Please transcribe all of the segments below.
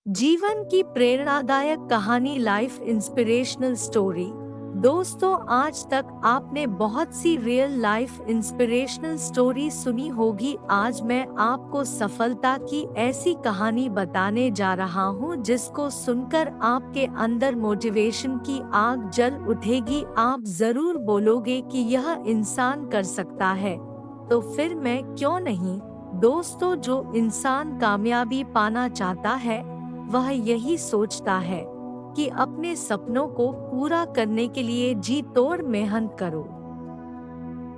जीवन की प्रेरणादायक कहानी, लाइफ इंस्पिरेशनल स्टोरी। दोस्तों, आज तक आपने बहुत सी रियल लाइफ इंस्पिरेशनल स्टोरी सुनी होगी। आज मैं आपको सफलता की ऐसी कहानी बताने जा रहा हूँ जिसको सुनकर आपके अंदर मोटिवेशन की आग जल उठेगी। आप जरूर बोलोगे कि यह इंसान कर सकता है, तो फिर मैं क्यों नहीं। दोस्तों, जो इंसान कामयाबी पाना चाहता है वह यही सोचता है कि अपने सपनों को पूरा करने के लिए जी तोड़ मेहनत करो।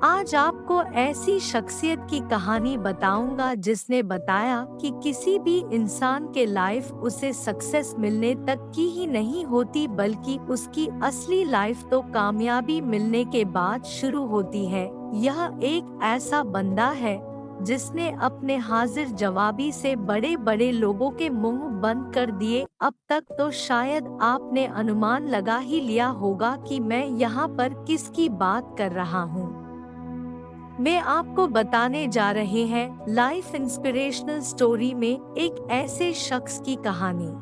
आज आपको ऐसी शख्सियत की कहानी बताऊंगा जिसने बताया कि किसी भी इंसान के लाइफ उसे सक्सेस मिलने तक की ही नहीं होती, बल्कि उसकी असली लाइफ तो कामयाबी मिलने के बाद शुरू होती है। यह एक ऐसा बंदा है जिसने अपने हाजिर जवाबी से बड़े बड़े लोगों के मुंह बंद कर दिए। अब तक तो शायद आपने अनुमान लगा ही लिया होगा कि मैं यहाँ पर किसकी बात कर रहा हूँ। मैं आपको बताने जा रहे हैं लाइफ इंस्पिरेशनल स्टोरी में एक ऐसे शख्स की कहानी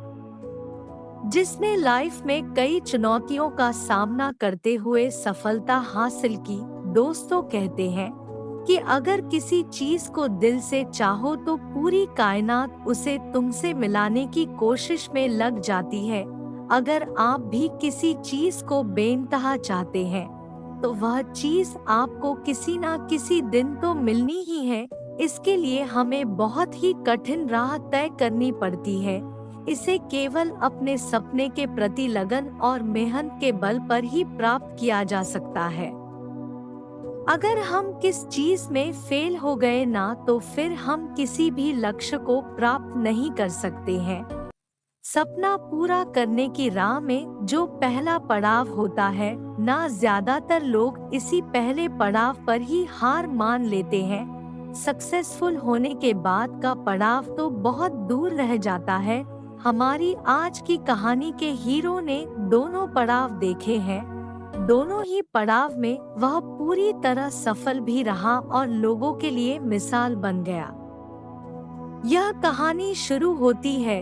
जिसने लाइफ में कई चुनौतियों का सामना करते हुए सफलता हासिल की। दोस्तों, कहते हैं कि अगर किसी चीज को दिल से चाहो तो पूरी कायनात उसे तुमसे मिलाने की कोशिश में लग जाती है। अगर आप भी किसी चीज को बेइंतहा चाहते हैं तो वह चीज आपको किसी ना किसी दिन तो मिलनी ही है। इसके लिए हमें बहुत ही कठिन राह तय करनी पड़ती है। इसे केवल अपने सपने के प्रति लगन और मेहनत के बल पर ही प्राप्त किया जा सकता है। अगर हम किस चीज में फेल हो गए ना, तो फिर हम किसी भी लक्ष्य को प्राप्त नहीं कर सकते हैं। सपना पूरा करने की राह में जो पहला पड़ाव होता है ना, ज्यादातर लोग इसी पहले पड़ाव पर ही हार मान लेते हैं। सक्सेसफुल होने के बाद का पड़ाव तो बहुत दूर रह जाता है। हमारी आज की कहानी के हीरो ने दोनों पड़ाव देखे हैं। दोनों ही पड़ाव में वह पूरी तरह सफल भी रहा और लोगों के लिए मिसाल बन गया। यह कहानी शुरू होती है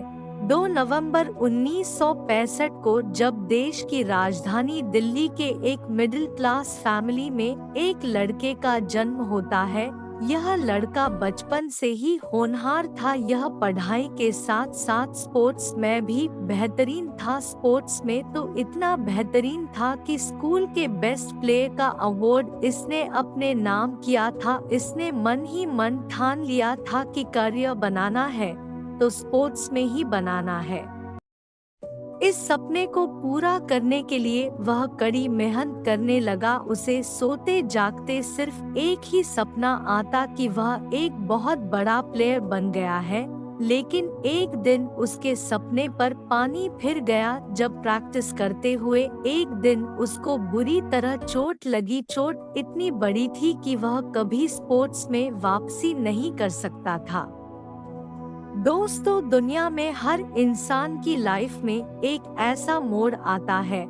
2 नवंबर 1965 को, जब देश की राजधानी दिल्ली के एक मिडिल क्लास फैमिली में एक लड़के का जन्म होता है। यह लड़का बचपन से ही होनहार था। यह पढ़ाई के साथ साथ स्पोर्ट्स में भी बेहतरीन था। स्पोर्ट्स में तो इतना बेहतरीन था कि स्कूल के बेस्ट प्लेयर का अवार्ड इसने अपने नाम किया था। इसने मन ही मन ठान लिया था कि करियर बनाना है तो स्पोर्ट्स में ही बनाना है। इस सपने को पूरा करने के लिए वह कड़ी मेहनत करने लगा। उसे सोते जागते सिर्फ एक ही सपना आता कि वह एक बहुत बड़ा प्लेयर बन गया है। लेकिन एक दिन उसके सपने पर पानी फिर गया जब प्रैक्टिस करते हुए एक दिन उसको बुरी तरह चोट लगी। चोट इतनी बड़ी थी कि वह कभी स्पोर्ट्स में वापसी नहीं कर सकता था। दोस्तों, दुनिया में हर इंसान की लाइफ में एक ऐसा मोड़ आता है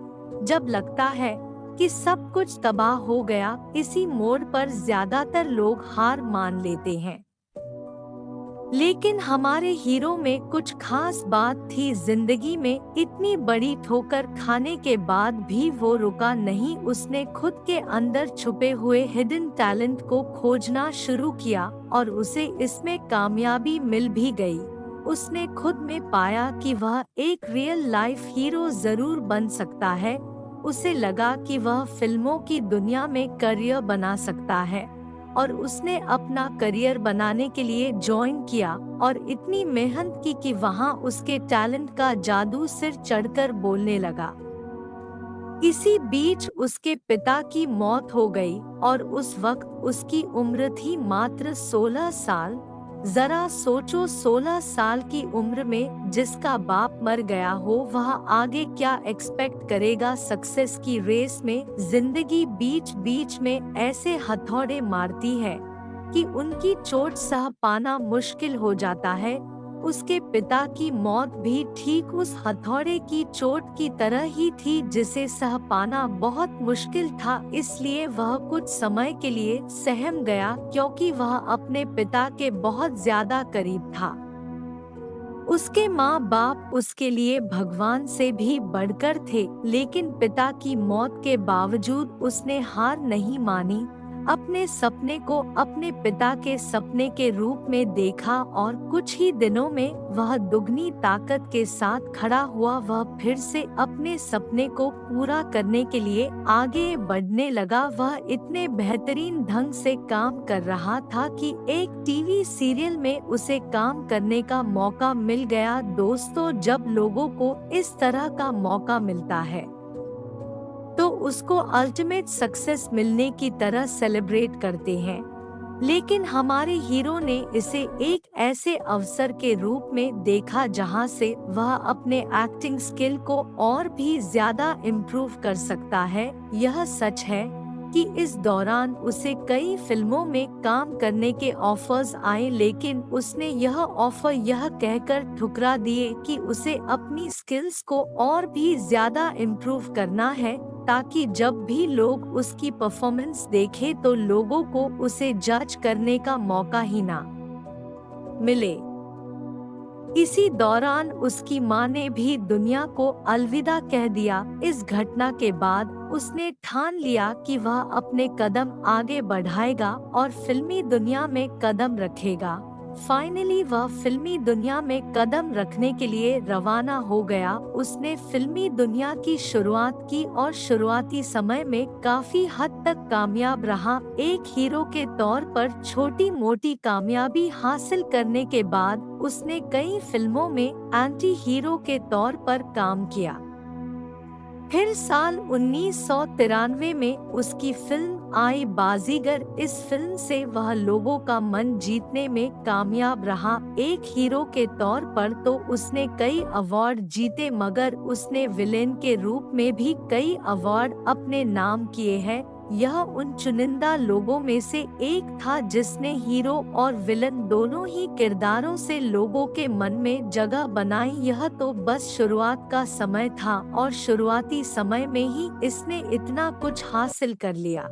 जब लगता है कि सब कुछ तबाह हो गया। इसी मोड़ पर ज्यादातर लोग हार मान लेते हैं। लेकिन हमारे हीरो में कुछ खास बात थी। जिंदगी में इतनी बड़ी ठोकर खाने के बाद भी वो रुका नहीं। उसने खुद के अंदर छुपे हुए हिडन टैलेंट को खोजना शुरू किया और उसे इसमें कामयाबी मिल भी गई। उसने खुद में पाया कि वह एक रियल लाइफ हीरो जरूर बन सकता है। उसे लगा कि वह फिल्मों की दुनिया में करियर बना सकता है और उसने अपना करियर बनाने के लिए ज्वाइन किया और इतनी मेहनत की कि वहां उसके टैलेंट का जादू सिर चढ़कर बोलने लगा। इसी बीच उसके पिता की मौत हो गई और उस वक्त उसकी उम्र थी मात्र 16 साल। जरा सोचो, 16 साल की उम्र में जिसका बाप मर गया हो वह आगे क्या एक्सपेक्ट करेगा। सक्सेस की रेस में जिंदगी बीच बीच में ऐसे हथौड़े मारती है कि उनकी चोट सह पाना मुश्किल हो जाता है। उसके पिता की मौत भी ठीक उस हथौड़े की चोट की तरह ही थी जिसे सह पाना बहुत मुश्किल था। इसलिए वह कुछ समय के लिए सहम गया क्योंकि वह अपने पिता के बहुत ज्यादा करीब था। उसके माँ बाप उसके लिए भगवान से भी बढ़कर थे, लेकिन पिता की मौत के बावजूद उसने हार नहीं मानी। अपने सपने को अपने पिता के सपने के रूप में देखा और कुछ ही दिनों में वह दुगनी ताकत के साथ खड़ा हुआ। वह फिर से अपने सपने को पूरा करने के लिए आगे बढ़ने लगा। वह इतने बेहतरीन ढंग से काम कर रहा था कि एक टीवी सीरियल में उसे काम करने का मौका मिल गया। दोस्तों, जब लोगों को इस तरह का मौका मिलता है तो उसको अल्टीमेट सक्सेस मिलने की तरह सेलिब्रेट करते हैं, लेकिन हमारे हीरो ने इसे एक ऐसे अवसर के रूप में देखा जहां से वह अपने एक्टिंग स्किल को और भी ज्यादा इम्प्रूव कर सकता है। यह सच है कि इस दौरान उसे कई फिल्मों में काम करने के ऑफर्स आए, लेकिन उसने यह ऑफर यह कहकर ठुकरा दिए कि उसे अपनी स्किल्स को और भी ज्यादा इम्प्रूव करना है, ताकि जब भी लोग उसकी परफॉर्मेंस देखें तो लोगों को उसे जज करने का मौका ही ना मिले। इसी दौरान उसकी मां ने भी दुनिया को अलविदा कह दिया। इस घटना के बाद उसने ठान लिया कि वह अपने कदम आगे बढ़ाएगा और फिल्मी दुनिया में कदम रखेगा। फाइनली वह फिल्मी दुनिया में कदम रखने के लिए रवाना हो गया। उसने फिल्मी दुनिया की शुरुआत की और शुरुआती समय में काफी हद तक कामयाब रहा। एक हीरो के तौर पर छोटी मोटी कामयाबी हासिल करने के बाद उसने कई फिल्मों में एंटी हीरो के तौर पर काम किया। फिर साल 1993 में उसकी फिल्म आई बाजीगर। इस फिल्म से वह लोगों का मन जीतने में कामयाब रहा। एक हीरो के तौर पर तो उसने कई अवार्ड जीते, मगर उसने विलेन के रूप में भी कई अवार्ड अपने नाम किए हैं। यह उन चुनिंदा लोगों में से एक था जिसने हीरो और विलन दोनों ही किरदारों से लोगों के मन में जगह बनाई। यह तो बस शुरुआत का समय था और शुरुआती समय में ही इसने इतना कुछ हासिल कर लिया,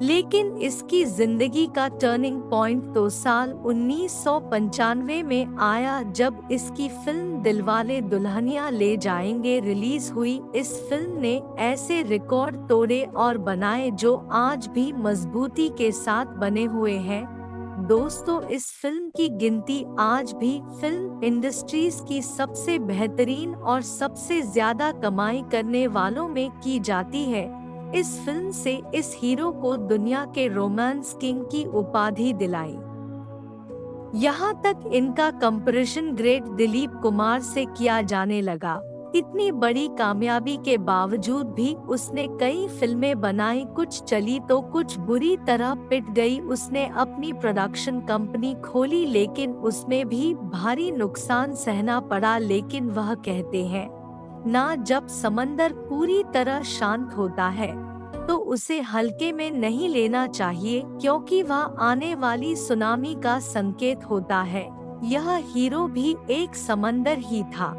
लेकिन इसकी जिंदगी का टर्निंग पॉइंट तो साल 1995 में आया, जब इसकी फिल्म दिलवाले दुल्हनिया ले जाएंगे रिलीज हुई। इस फिल्म ने ऐसे रिकॉर्ड तोड़े और बनाए जो आज भी मजबूती के साथ बने हुए हैं। दोस्तों, इस फिल्म की गिनती आज भी फिल्म इंडस्ट्रीज की सबसे बेहतरीन और सबसे ज्यादा कमाई करने वालों में की जाती है। इस फिल्म से इस हीरो को दुनिया के रोमांस किंग की उपाधि दिलाई। यहाँ तक इनका कंपैरिजन ग्रेट दिलीप कुमार से किया जाने लगा। इतनी बड़ी कामयाबी के बावजूद भी उसने कई फिल्में बनाई, कुछ चली तो कुछ बुरी तरह पिट गई। उसने अपनी प्रोडक्शन कंपनी खोली, लेकिन उसमें भी भारी नुकसान सहना पड़ा। लेकिन वह कहते हैं ना, जब समंदर पूरी तरह शांत होता है तो उसे हल्के में नहीं लेना चाहिए, क्योंकि वह आने वाली सुनामी का संकेत होता है। यह हीरो भी एक समंदर ही था,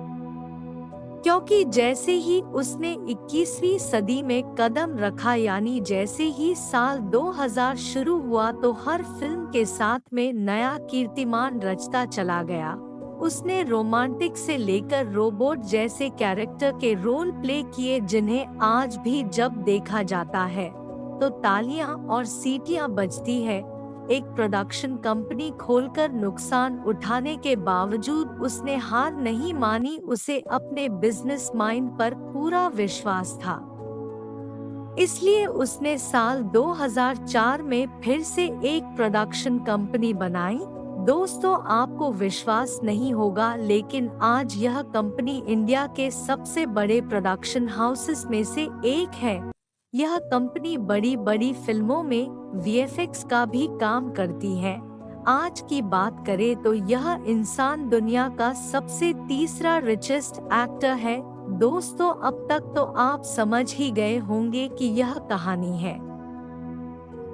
क्योंकि जैसे ही उसने 21वीं सदी में कदम रखा, यानी जैसे ही साल 2000 शुरू हुआ, तो हर फिल्म के साथ में नया कीर्तिमान रचता चला गया। उसने रोमांटिक से लेकर रोबोट जैसे कैरेक्टर के रोल प्ले किए, जिन्हें आज भी जब देखा जाता है तो तालियां और सीटियां बजती है। एक प्रोडक्शन कंपनी खोलकर नुकसान उठाने के बावजूद उसने हार नहीं मानी। उसे अपने बिजनेस माइंड पर पूरा विश्वास था, इसलिए उसने साल 2004 में फिर से एक प्रोडक्शन कंपनी बनाई। दोस्तों, आपको विश्वास नहीं होगा, लेकिन आज यह कंपनी इंडिया के सबसे बड़े प्रोडक्शन हाउसेस में से एक है। यह कंपनी बड़ी बड़ी फिल्मों में वीएफएक्स का भी काम करती है। आज की बात करें तो यह इंसान दुनिया का सबसे तीसरा रिचेस्ट एक्टर है। दोस्तों, अब तक तो आप समझ ही गए होंगे कि यह कहानी है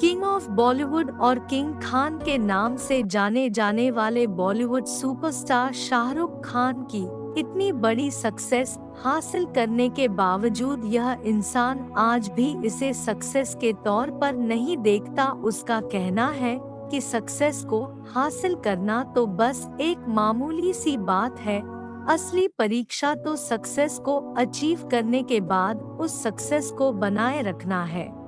किंग ऑफ बॉलीवुड और किंग खान के नाम से जाने जाने वाले बॉलीवुड सुपरस्टार शाहरुख खान की इतनी बड़ी सक्सेस हासिल करने के बावजूद यह इंसान आज भी इसे सक्सेस के तौर पर नहीं देखता। उसका कहना है कि सक्सेस को हासिल करना तो बस एक मामूली सी बात है। असली परीक्षा तो सक्सेस को अचीव करने के बाद उस सक्सेस को बनाए रखना है।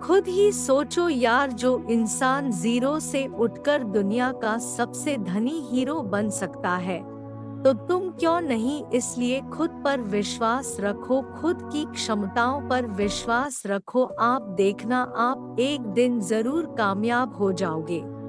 खुद ही सोचो यार, जो इंसान जीरो से उठकर दुनिया का सबसे धनी हीरो बन सकता है, तो तुम क्यों नहीं? इसलिए खुद पर विश्वास रखो, खुद की क्षमताओं पर विश्वास रखो। आप देखना, आप एक दिन जरूर कामयाब हो जाओगे।